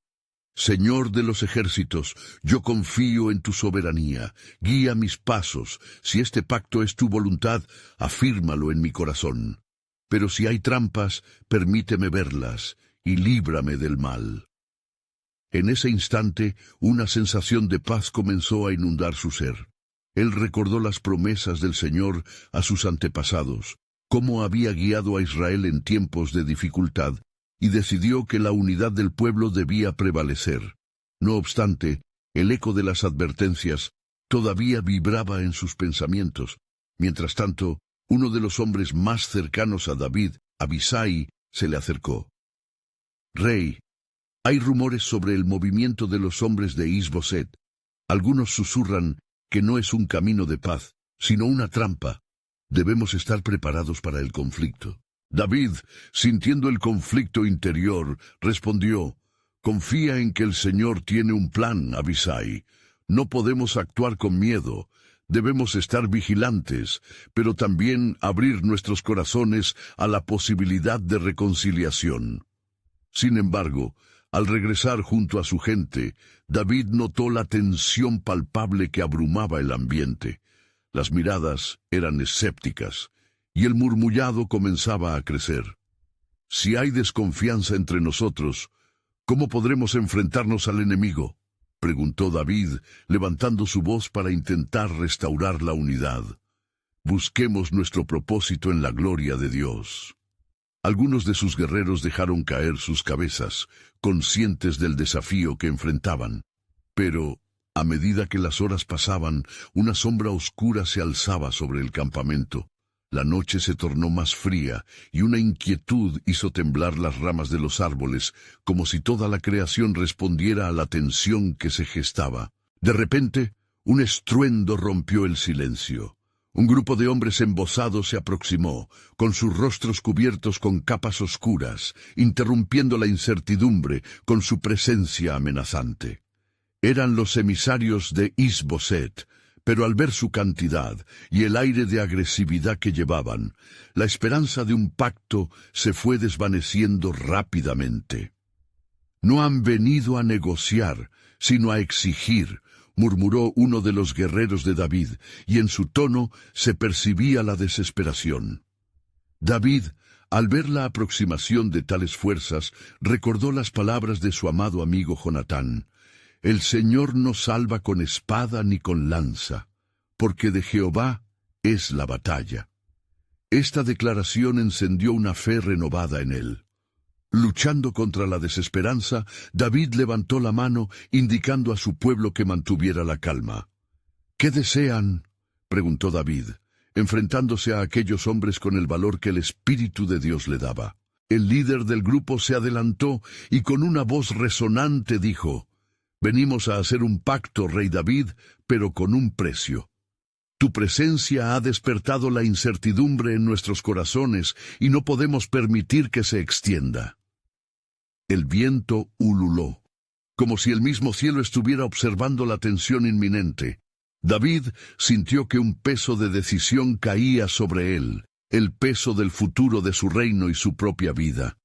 Señor de los ejércitos, yo confío en tu soberanía. Guía mis pasos. Si este pacto es tu voluntad, afírmalo en mi corazón. Pero si hay trampas, permíteme verlas, y líbrame del mal. En ese instante, una sensación de paz comenzó a inundar su ser. Él recordó las promesas del Señor a sus antepasados, cómo había guiado a Israel en tiempos de dificultad, y decidió que la unidad del pueblo debía prevalecer. No obstante, el eco de las advertencias todavía vibraba en sus pensamientos. Mientras tanto, uno de los hombres más cercanos a David, Abisai, se le acercó. «Rey, hay rumores sobre el movimiento de los hombres de Is-Boset. Algunos susurran que no es un camino de paz, sino una trampa. Debemos estar preparados para el conflicto». David, sintiendo el conflicto interior, respondió: «Confía en que el Señor tiene un plan, Abisai. No podemos actuar con miedo. Debemos estar vigilantes, pero también abrir nuestros corazones a la posibilidad de reconciliación». Sin embargo, al regresar junto a su gente, David notó la tensión palpable que abrumaba el ambiente. Las miradas eran escépticas, y el murmullado comenzaba a crecer. «Si hay desconfianza entre nosotros, ¿cómo podremos enfrentarnos al enemigo?», preguntó David, levantando su voz para intentar restaurar la unidad. «Busquemos nuestro propósito en la gloria de Dios». Algunos de sus guerreros dejaron caer sus cabezas, conscientes del desafío que enfrentaban. Pero, a medida que las horas pasaban, una sombra oscura se alzaba sobre el campamento. La noche se tornó más fría, y una inquietud hizo temblar las ramas de los árboles, como si toda la creación respondiera a la tensión que se gestaba. De repente, un estruendo rompió el silencio. Un grupo de hombres embozados se aproximó, con sus rostros cubiertos con capas oscuras, interrumpiendo la incertidumbre con su presencia amenazante. Eran los emisarios de Is-Boset, pero al ver su cantidad y el aire de agresividad que llevaban, la esperanza de un pacto se fue desvaneciendo rápidamente. «No han venido a negociar, sino a exigir», murmuró uno de los guerreros de David, y en su tono se percibía la desesperación. David, al ver la aproximación de tales fuerzas, recordó las palabras de su amado amigo Jonatán: «El Señor no salva con espada ni con lanza, porque de Jehová es la batalla». Esta declaración encendió una fe renovada en él. Luchando contra la desesperanza, David levantó la mano, indicando a su pueblo que mantuviera la calma. «¿Qué desean?», preguntó David, enfrentándose a aquellos hombres con el valor que el Espíritu de Dios le daba. El líder del grupo se adelantó y con una voz resonante dijo: «Venimos a hacer un pacto, rey David, pero con un precio. Tu presencia ha despertado la incertidumbre en nuestros corazones y no podemos permitir que se extienda». El viento ululó, como si el mismo cielo estuviera observando la tensión inminente. David sintió que un peso de decisión caía sobre él, el peso del futuro de su reino y su propia vida.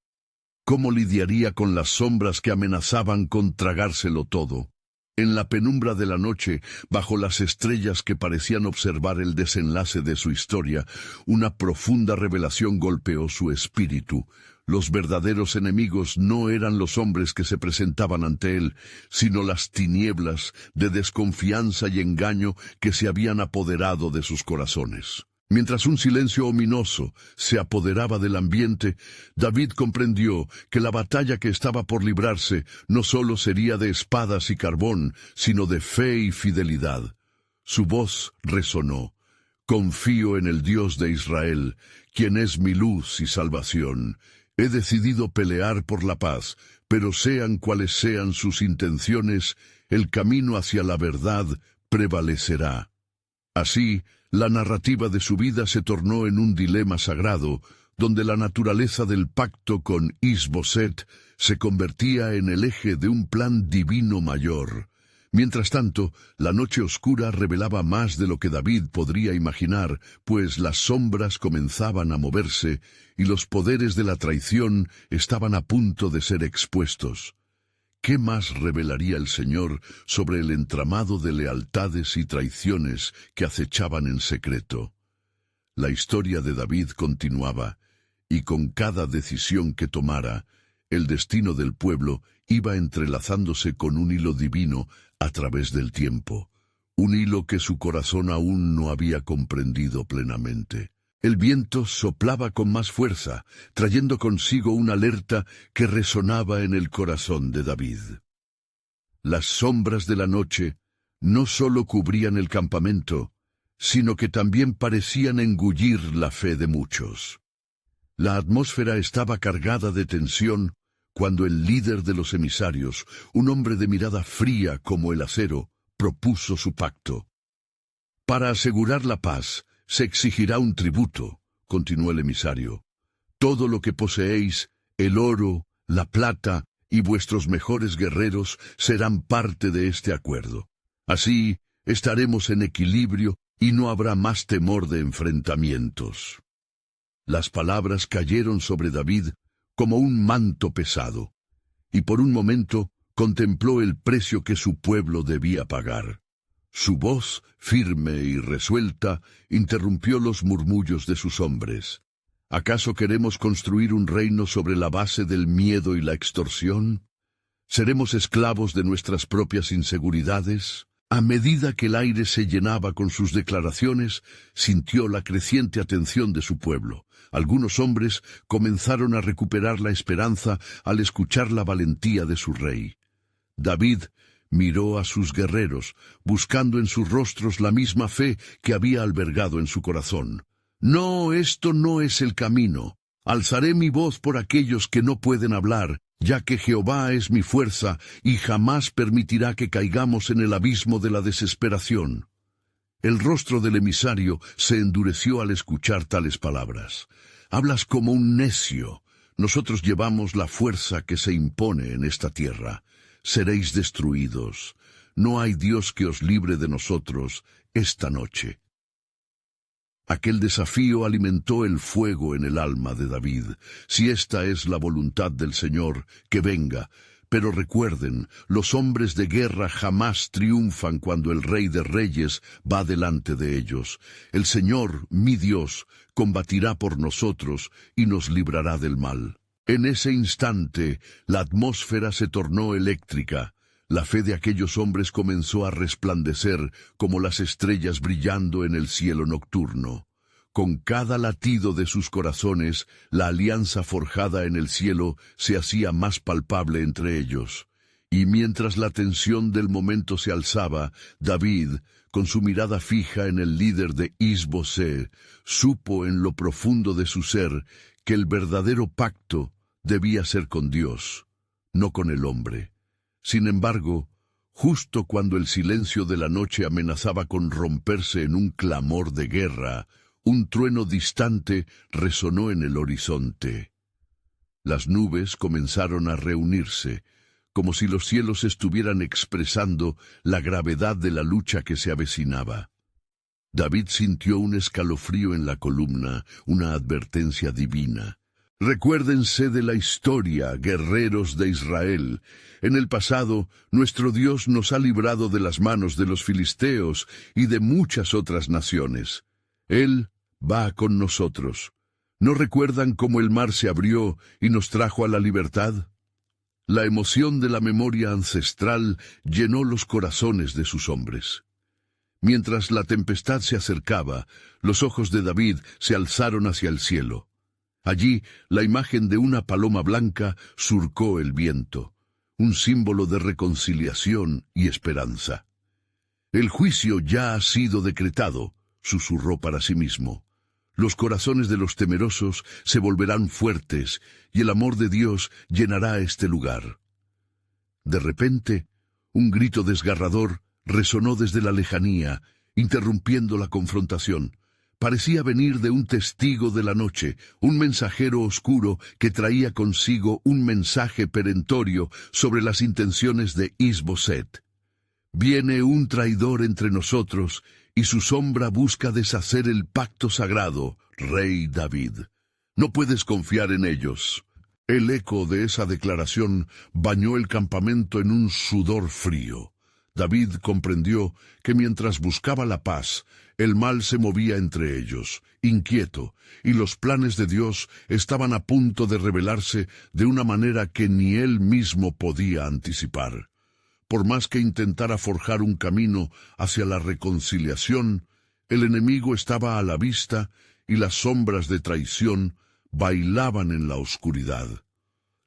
¿Cómo lidiaría con las sombras que amenazaban con tragárselo todo? En la penumbra de la noche, bajo las estrellas que parecían observar el desenlace de su historia, una profunda revelación golpeó su espíritu. Los verdaderos enemigos no eran los hombres que se presentaban ante él, sino las tinieblas de desconfianza y engaño que se habían apoderado de sus corazones. Mientras un silencio ominoso se apoderaba del ambiente, David comprendió que la batalla que estaba por librarse no solo sería de espadas y carbón, sino de fe y fidelidad. Su voz resonó: «Confío en el Dios de Israel, quien es mi luz y salvación. He decidido pelear por la paz, pero sean cuales sean sus intenciones, el camino hacia la verdad prevalecerá». Así, la narrativa de su vida se tornó en un dilema sagrado, donde la naturaleza del pacto con Is-Boset se convertía en el eje de un plan divino mayor. Mientras tanto, la noche oscura revelaba más de lo que David podría imaginar, pues las sombras comenzaban a moverse y los poderes de la traición estaban a punto de ser expuestos. ¿Qué más revelaría el Señor sobre el entramado de lealtades y traiciones que acechaban en secreto? La historia de David continuaba, y con cada decisión que tomara, el destino del pueblo iba entrelazándose con un hilo divino a través del tiempo, un hilo que su corazón aún no había comprendido plenamente. El viento soplaba con más fuerza, trayendo consigo una alerta que resonaba en el corazón de David. Las sombras de la noche no solo cubrían el campamento, sino que también parecían engullir la fe de muchos. La atmósfera estaba cargada de tensión cuando el líder de los emisarios, un hombre de mirada fría como el acero, propuso su pacto. Para asegurar la paz, se exigirá un tributo, continuó el emisario. Todo lo que poseéis, el oro, la plata y vuestros mejores guerreros serán parte de este acuerdo. Así estaremos en equilibrio y no habrá más temor de enfrentamientos. Las palabras cayeron sobre David como un manto pesado, y por un momento contempló el precio que su pueblo debía pagar. Su voz, firme y resuelta, interrumpió los murmullos de sus hombres. ¿Acaso queremos construir un reino sobre la base del miedo y la extorsión? ¿Seremos esclavos de nuestras propias inseguridades? A medida que el aire se llenaba con sus declaraciones, sintió la creciente atención de su pueblo. Algunos hombres comenzaron a recuperar la esperanza al escuchar la valentía de su rey. David miró a sus guerreros, buscando en sus rostros la misma fe que había albergado en su corazón. No, esto no es el camino. Alzaré mi voz por aquellos que no pueden hablar, ya que Jehová es mi fuerza y jamás permitirá que caigamos en el abismo de la desesperación. El rostro del emisario se endureció al escuchar tales palabras. Hablas como un necio. Nosotros llevamos la fuerza que se impone en esta tierra. Seréis destruidos. No hay Dios que os libre de nosotros esta noche. Aquel desafío alimentó el fuego en el alma de David. Si esta es la voluntad del Señor, que venga. Pero recuerden, los hombres de guerra jamás triunfan cuando el Rey de Reyes va delante de ellos. El Señor, mi Dios, combatirá por nosotros y nos librará del mal. En ese instante, la atmósfera se tornó eléctrica. La fe de aquellos hombres comenzó a resplandecer como las estrellas brillando en el cielo nocturno. Con cada latido de sus corazones, la alianza forjada en el cielo se hacía más palpable entre ellos. Y mientras la tensión del momento se alzaba, David, con su mirada fija en el líder de Is-Bosé, supo en lo profundo de su ser que el verdadero pacto debía ser con Dios, no con el hombre. Sin embargo, justo cuando el silencio de la noche amenazaba con romperse en un clamor de guerra, un trueno distante resonó en el horizonte. Las nubes comenzaron a reunirse, como si los cielos estuvieran expresando la gravedad de la lucha que se avecinaba. David sintió un escalofrío en la columna, una advertencia divina. Recuérdense de la historia, guerreros de Israel. En el pasado, nuestro Dios nos ha librado de las manos de los filisteos y de muchas otras naciones. Él va con nosotros. ¿No recuerdan cómo el mar se abrió y nos trajo a la libertad? La emoción de la memoria ancestral llenó los corazones de sus hombres. Mientras la tempestad se acercaba, los ojos de David se alzaron hacia el cielo. Allí, la imagen de una paloma blanca surcó el viento, un símbolo de reconciliación y esperanza. El juicio ya ha sido decretado, susurró para sí mismo. Los corazones de los temerosos se volverán fuertes y el amor de Dios llenará este lugar. De repente, un grito desgarrador resonó desde la lejanía, interrumpiendo la confrontación. Parecía venir de un testigo de la noche, un mensajero oscuro que traía consigo un mensaje perentorio sobre las intenciones de Is-Boset. Viene un traidor entre nosotros, y su sombra busca deshacer el pacto sagrado, rey David. No puedes confiar en ellos. El eco de esa declaración bañó el campamento en un sudor frío. David comprendió que mientras buscaba la paz, el mal se movía entre ellos, inquieto, y los planes de Dios estaban a punto de revelarse de una manera que ni él mismo podía anticipar. Por más que intentara forjar un camino hacia la reconciliación, el enemigo estaba a la vista y las sombras de traición bailaban en la oscuridad.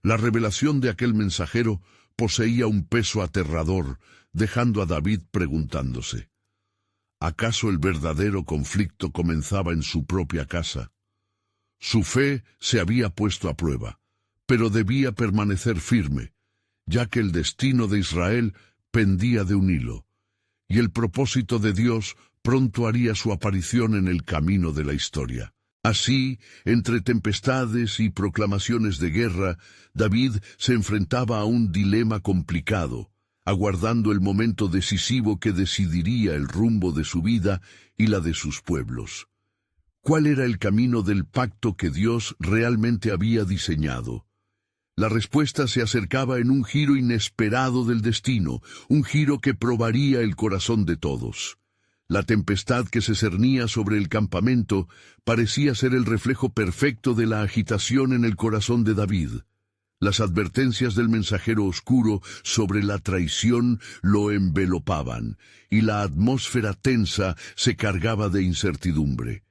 La revelación de aquel mensajero poseía un peso aterrador, dejando a David preguntándose: ¿acaso el verdadero conflicto comenzaba en su propia casa? Su fe se había puesto a prueba, pero debía permanecer firme, ya que el destino de Israel pendía de un hilo, y el propósito de Dios pronto haría su aparición en el camino de la historia. Así, entre tempestades y proclamaciones de guerra, David se enfrentaba a un dilema complicado, aguardando el momento decisivo que decidiría el rumbo de su vida y la de sus pueblos. ¿Cuál era el camino del pacto que Dios realmente había diseñado? La respuesta se acercaba en un giro inesperado del destino, un giro que probaría el corazón de todos. La tempestad que se cernía sobre el campamento parecía ser el reflejo perfecto de la agitación en el corazón de David. Las advertencias del mensajero oscuro sobre la traición lo envelopaban, y la atmósfera tensa se cargaba de incertidumbre.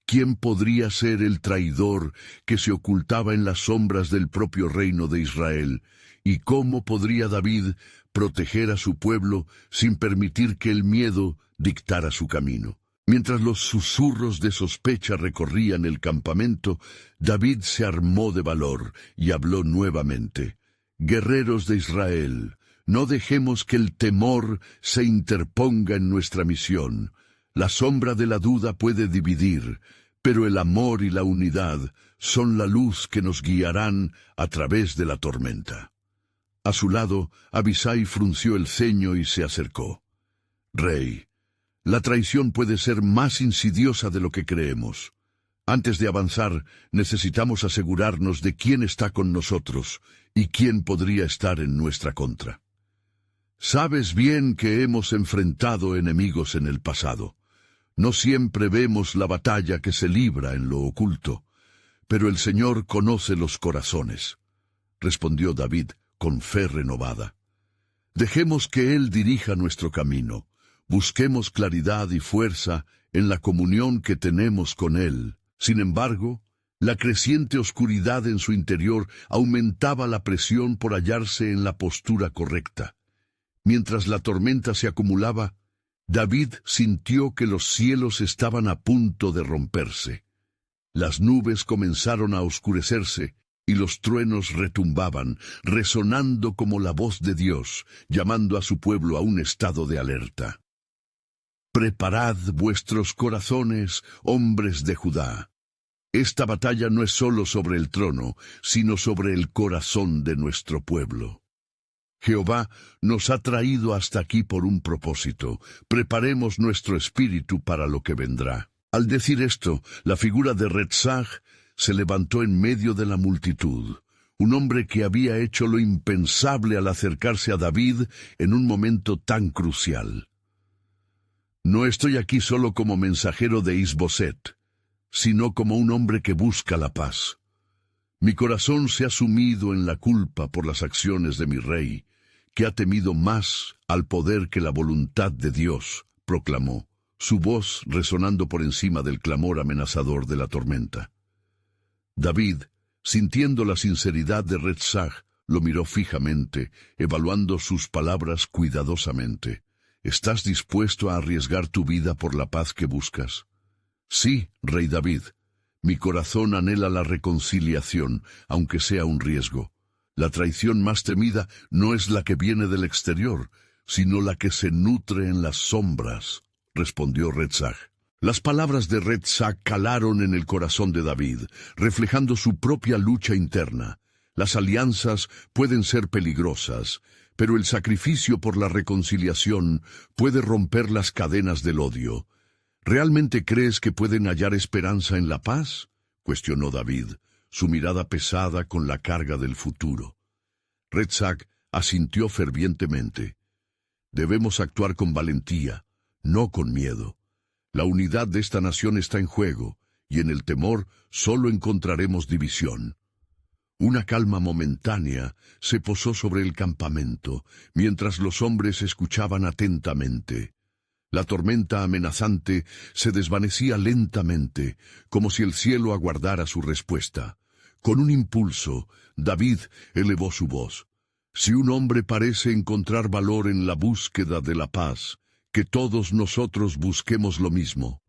¿Quién podría ser el traidor que se ocultaba en las sombras del propio reino de Israel? ¿Y cómo podría David proteger a su pueblo sin permitir que el miedo dictara su camino? Mientras los susurros de sospecha recorrían el campamento, David se armó de valor y habló nuevamente: «Guerreros de Israel, no dejemos que el temor se interponga en nuestra misión. La sombra de la duda puede dividir, pero el amor y la unidad son la luz que nos guiarán a través de la tormenta». A su lado, Abisai frunció el ceño y se acercó. «Rey, la traición puede ser más insidiosa de lo que creemos. Antes de avanzar, necesitamos asegurarnos de quién está con nosotros y quién podría estar en nuestra contra. Sabes bien que hemos enfrentado enemigos en el pasado. No siempre vemos la batalla que se libra en lo oculto, pero el Señor conoce los corazones», respondió David con fe renovada. «Dejemos que Él dirija nuestro camino. Busquemos claridad y fuerza en la comunión que tenemos con Él». Sin embargo, la creciente oscuridad en su interior aumentaba la presión por hallarse en la postura correcta. Mientras la tormenta se acumulaba, David sintió que los cielos estaban a punto de romperse. Las nubes comenzaron a oscurecerse y los truenos retumbaban, resonando como la voz de Dios, llamando a su pueblo a un estado de alerta. «Preparad vuestros corazones, hombres de Judá. Esta batalla no es solo sobre el trono, sino sobre el corazón de nuestro pueblo. Jehová nos ha traído hasta aquí por un propósito. Preparemos nuestro espíritu para lo que vendrá». Al decir esto, la figura de Retzach se levantó en medio de la multitud, un hombre que había hecho lo impensable al acercarse a David en un momento tan crucial. «No estoy aquí solo como mensajero de Isboset, sino como un hombre que busca la paz. Mi corazón se ha sumido en la culpa por las acciones de mi rey, que ha temido más al poder que la voluntad de Dios», proclamó, su voz resonando por encima del clamor amenazador de la tormenta. David, sintiendo la sinceridad de Retzach, lo miró fijamente, evaluando sus palabras cuidadosamente. «¿Estás dispuesto a arriesgar tu vida por la paz que buscas?» «Sí, rey David. Mi corazón anhela la reconciliación, aunque sea un riesgo. La traición más temida no es la que viene del exterior, sino la que se nutre en las sombras», respondió Retzach. Las palabras de Retzach calaron en el corazón de David, reflejando su propia lucha interna. Las alianzas pueden ser peligrosas, pero el sacrificio por la reconciliación puede romper las cadenas del odio. «¿Realmente crees que pueden hallar esperanza en la paz?», cuestionó David, su mirada pesada con la carga del futuro. Retzak asintió fervientemente. Debemos actuar con valentía, no con miedo. La unidad de esta nación está en juego, y en el temor solo encontraremos división. Una calma momentánea se posó sobre el campamento, mientras los hombres escuchaban atentamente. La tormenta amenazante se desvanecía lentamente, como si el cielo aguardara su respuesta. Con un impulso, David elevó su voz. Si un hombre parece encontrar valor en la búsqueda de la paz, que todos nosotros busquemos lo mismo.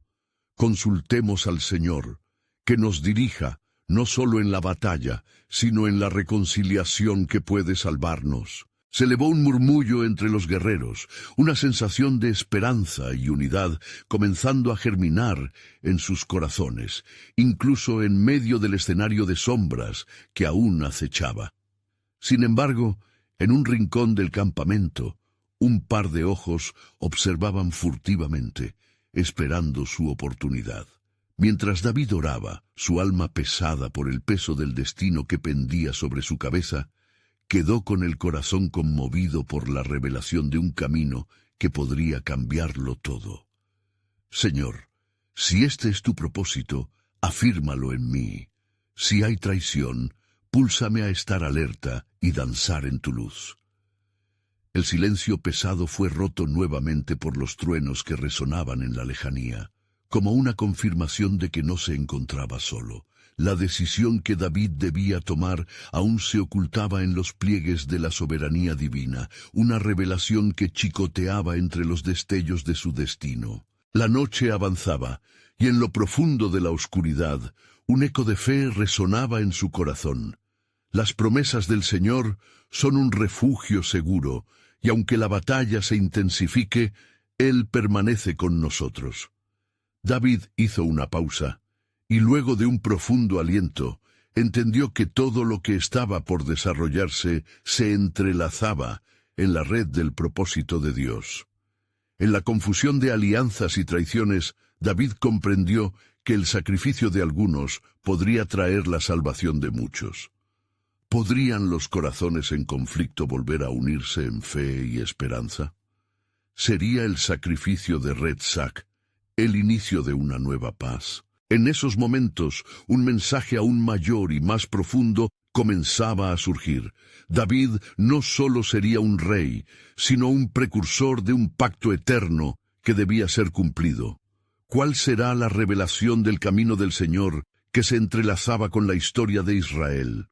Consultemos al Señor, que nos dirija, no solo en la batalla, sino en la reconciliación que puede salvarnos. Se elevó un murmullo entre los guerreros, una sensación de esperanza y unidad comenzando a germinar en sus corazones, incluso en medio del escenario de sombras que aún acechaba. Sin embargo, en un rincón del campamento, un par de ojos observaban furtivamente, esperando su oportunidad. Mientras David oraba, su alma pesada por el peso del destino que pendía sobre su cabeza, quedó con el corazón conmovido por la revelación de un camino que podría cambiarlo todo. Señor, si este es tu propósito, afírmalo en mí. Si hay traición, púlsame a estar alerta y danzar en tu luz. El silencio pesado fue roto nuevamente por los truenos que resonaban en la lejanía, como una confirmación de que no se encontraba solo. La decisión que David debía tomar aún se ocultaba en los pliegues de la soberanía divina, una revelación que chicoteaba entre los destellos de su destino. La noche avanzaba, y en lo profundo de la oscuridad, un eco de fe resonaba en su corazón. Las promesas del Señor son un refugio seguro, y aunque la batalla se intensifique, Él permanece con nosotros. David hizo una pausa, y luego de un profundo aliento, entendió que todo lo que estaba por desarrollarse se entrelazaba en la red del propósito de Dios. En la confusión de alianzas y traiciones, David comprendió que el sacrificio de algunos podría traer la salvación de muchos. ¿Podrían los corazones en conflicto volver a unirse en fe y esperanza? ¿Sería el sacrificio de Retzak el inicio de una nueva paz? En esos momentos, un mensaje aún mayor y más profundo comenzaba a surgir. David no solo sería un rey, sino un precursor de un pacto eterno que debía ser cumplido. ¿Cuál será la revelación del camino del Señor que se entrelazaba con la historia de Israel?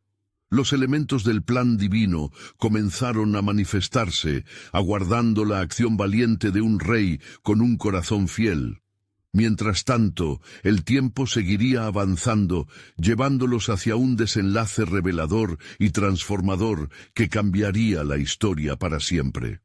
Los elementos del plan divino comenzaron a manifestarse, aguardando la acción valiente de un rey con un corazón fiel. Mientras tanto, el tiempo seguiría avanzando, llevándolos hacia un desenlace revelador y transformador que cambiaría la historia para siempre.